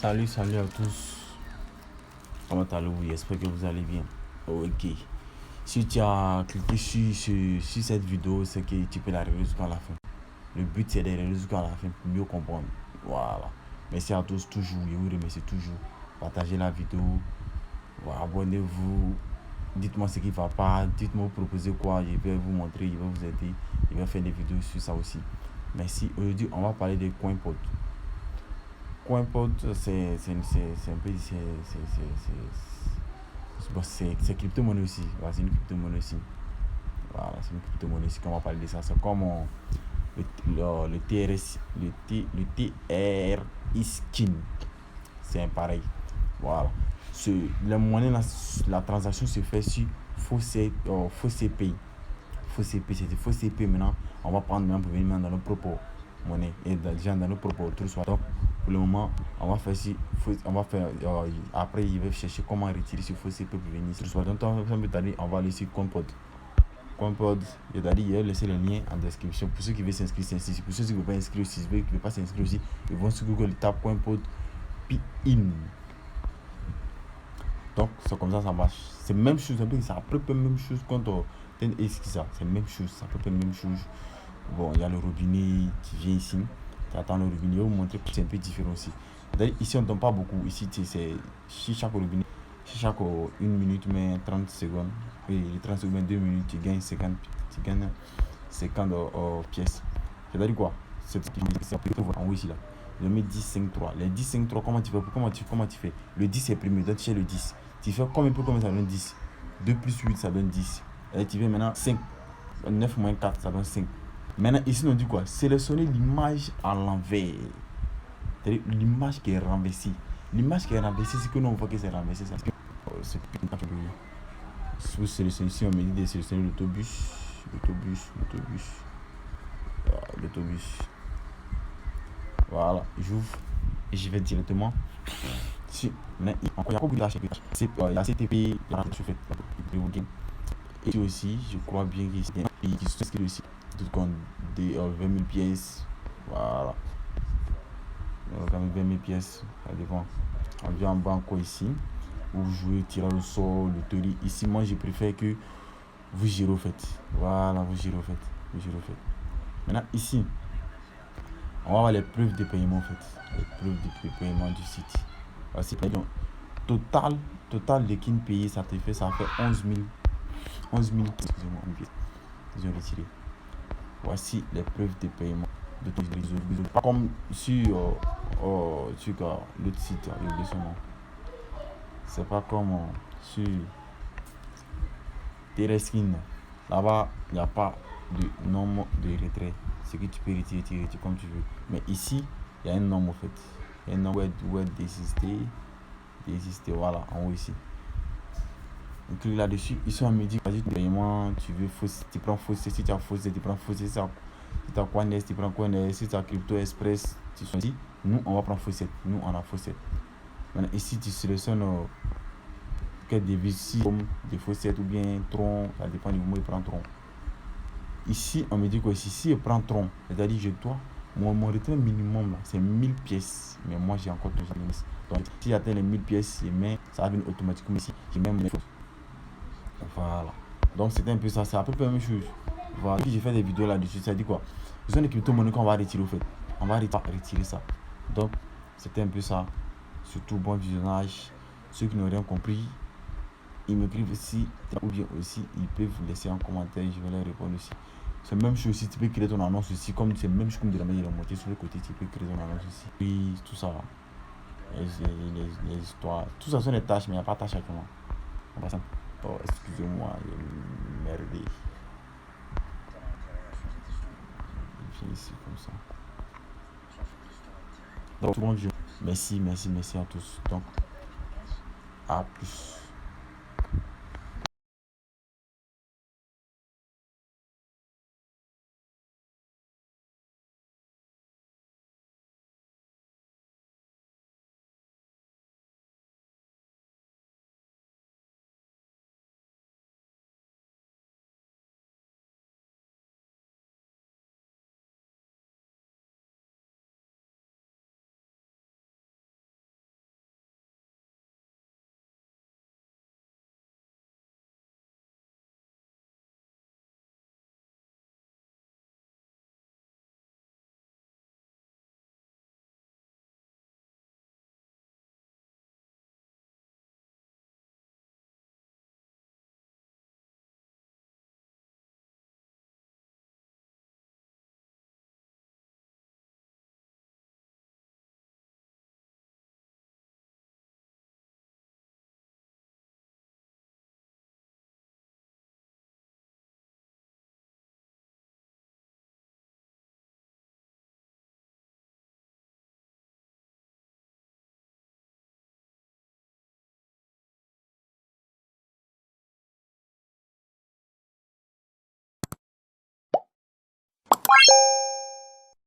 Salut à tous. Comment allez-vous? J'espère que vous allez bien. Ok. Si tu as cliqué sur cette vidéo, c'est que tu peux la regarder jusqu'à la fin. Le but, c'est de regarder jusqu'à la fin pour mieux comprendre. Voilà. Merci à tous toujours. Je vous remercie toujours. Partagez la vidéo. Voilà, abonnez-vous. Dites-moi ce qui ne va pas. Dites-moi, vous proposez quoi. Je vais vous montrer. Je vais vous aider. Je vais faire des vidéos sur ça aussi. Merci. Aujourd'hui, on va parler des CoinPod. CoinPod, c'est un peu. C'est crypto-monnaie aussi. Voilà, c'est une crypto-monnaie aussi. Voilà, c'est une crypto-monnaie aussi qu'on va parler de ça. C'est comme le TRS, le TRI skin. C'est un pareil. Voilà. La monnaie, la transaction se fait sur faux CPI. Faux CP, c'est faux CP maintenant. On va prendre maintenant pour venir dans nos propres monnaies et déjà dans nos propres trucs. Donc, pour le moment, on va faire si, on va faire, après, il va chercher comment retirer ce faux CP pour venir ici. Donc, on va aller sur CoinPod. CoinPod, il vais laisser le lien en description. Pour ceux qui veulent s'inscrire, c'est ici. Pour ceux qui ne veulent pas inscrire aussi, qui ne veulent pas s'inscrire aussi, ils vont sur Google, ils tapent CoinPod PIN. Donc, c'est comme ça marche. C'est la même chose, c'est à peu près la même chose quand on inscrit ça. C'est la même chose, c'est à peu près la même chose. Bon, il y a le robinet qui vient ici. Tu attends le robinet, je vais vous montrer que c'est un peu différent aussi. Ici, on ne donne pas beaucoup. Ici, c'est chez chaque robinet, chez chaque 1 minute, mais 30 secondes. Et 30 secondes, 2 minutes, tu gagnes 50 pièces. C'est-à-dire quoi? C'est en haut ici là. Je mets 10, 5, 3. Les 10, 5, 3, comment tu fais? Le 10 est premier, donc tu fais le 10. Tu fais combien ça donne 10? 2 plus 8, ça donne 10. Et tu fais maintenant 5. 9 moins 4, ça donne 5. Maintenant, ici, on dit quoi? Sélectionnez l'image à l'envers. C'est-à-dire l'image qui est renversée. L'image qui est renversée, c'est que nous, on voit que c'est renversé. C'est plus tard que vous sélectionnez ici, on me dit de sélectionner l'autobus. L'autobus. Voilà, j'ouvre et je vais directement sur. Mais encore, il y a beaucoup de tâches. Il y a CTP, la rentrée faite. Et ici aussi, je crois bien qu'il y a des pays qui sont inscrits aussi. Tout compte des 20 000 pièces. Voilà. Quand même 20 000 pièces, ça dépend. On vient en bas encore ici, où vous jouez, tirage au sort, loterie. Ici, moi, je préfère que vous girez au fait. Voilà, vous girez au fait. Maintenant, ici, on va voir les preuves de paiement en fait. Les preuves de paiement du site. Voici, donc, total de kin payé, ça fait 11 000. Excusez-moi, ils ont retiré. Voici les preuves de paiement. Pas comme sur l'autre site, j'ai oublié son nom. C'est pas comme sur Tereskin. Là-bas, il n'y a pas de nombre de retrait. Ce que tu peux retirer comme tu veux. Mais ici, il y a un nombre en fait. Il y a un nombre où désister. Voilà, en haut ici. On clique là-dessus. Ici, on me dit vas-y, paiement, tu prends faussé. Si tu as faussé, tu prends faussé. Si tu as Coindesk, tu prends Coindesk. Si tu as Crypto Express, tu choisis. Nous, on va prendre faussé. Nous, on a faussé. Maintenant, ici, tu sélectionnes quelle devise, si comme des faussettes ou bien tronc, ça dépend du moment où il prend tronc. Ici, on me dit que si il prend tronc, c'est-à-dire je dois, mon retrait minimum là, c'est 1000 pièces. Mais moi, j'ai encore 200 pièces. Donc, si j'atteins les 1000 pièces, ça va venir automatiquement ici. J'ai même les choses. Voilà. Donc, c'était un peu ça. C'est à peu près la même chose. Voilà. J'ai fait des vidéos là-dessus. Ça dit quoi? Ce sont des crypto-monnaies qu'on va retirer au fait. On va retirer ça. Donc, c'était un peu ça. Surtout, bon visionnage. Ceux qui n'ont rien compris, ils m'écrivent aussi, ou bien aussi, ils peuvent laisser un commentaire, je vais leur répondre aussi. C'est la même chose aussi, tu peux créer ton annonce aussi, comme c'est la même chose comme de la manière de monter sur le côté, tu peux créer ton annonce aussi. Puis tout ça, les histoires, tout ça sont des tâches, mais il n'y a pas de tâches actuellement. Oh, excusez-moi, j'ai merdé. Je finis ici comme ça. Donc, tout le monde, merci à tous. Donc, à plus.